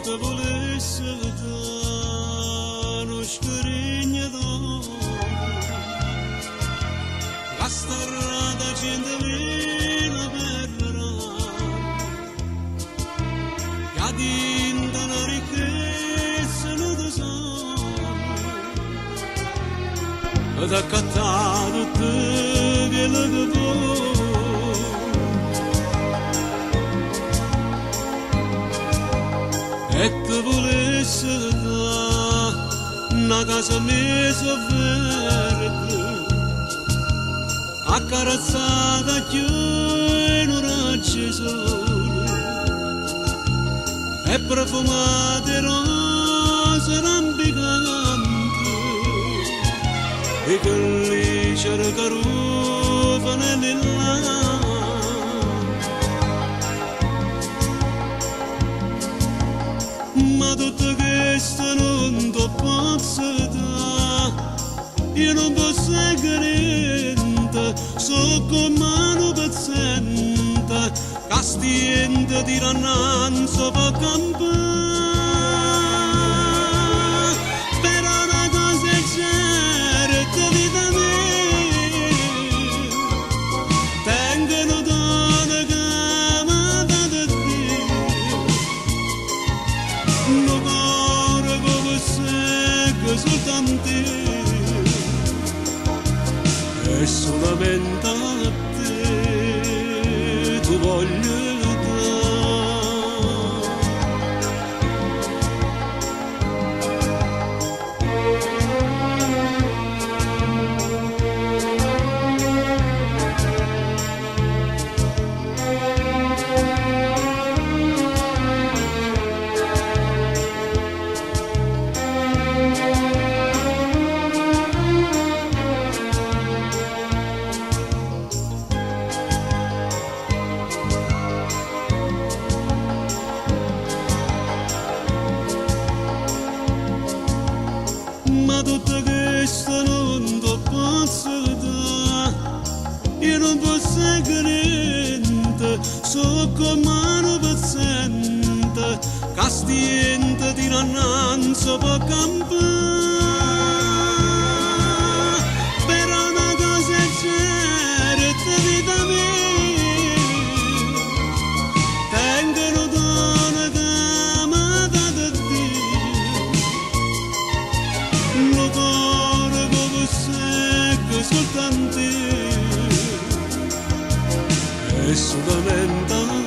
te volesse uno scrigno d'oro, la strada gente vena perderà, che ha dinta una ricchezza non tesoro, ed ha accattato te quello che vuoi. E te volesse da una casa messa verde, accarezzata più in un raggio sole, e profumate rose rampicanti, e che lì cerca rufa nell'inlanno. Ma tutto questo non ti posso dare, io non posso niente, so come un paziente, che stiente di rannanza per campare. Però una cosa è certa, vita mia, tengono donne che mi date Dio. No cuore come secco soltanto e solamente a te tu voglio ma tutto questo non ti posso dare, io non posso niente, so come un paziente, che stiente di rannanza per campare. Però una cosa è certa, vita mia, tengono donne che mi date Dio. No cuore come secco soltanto e solamente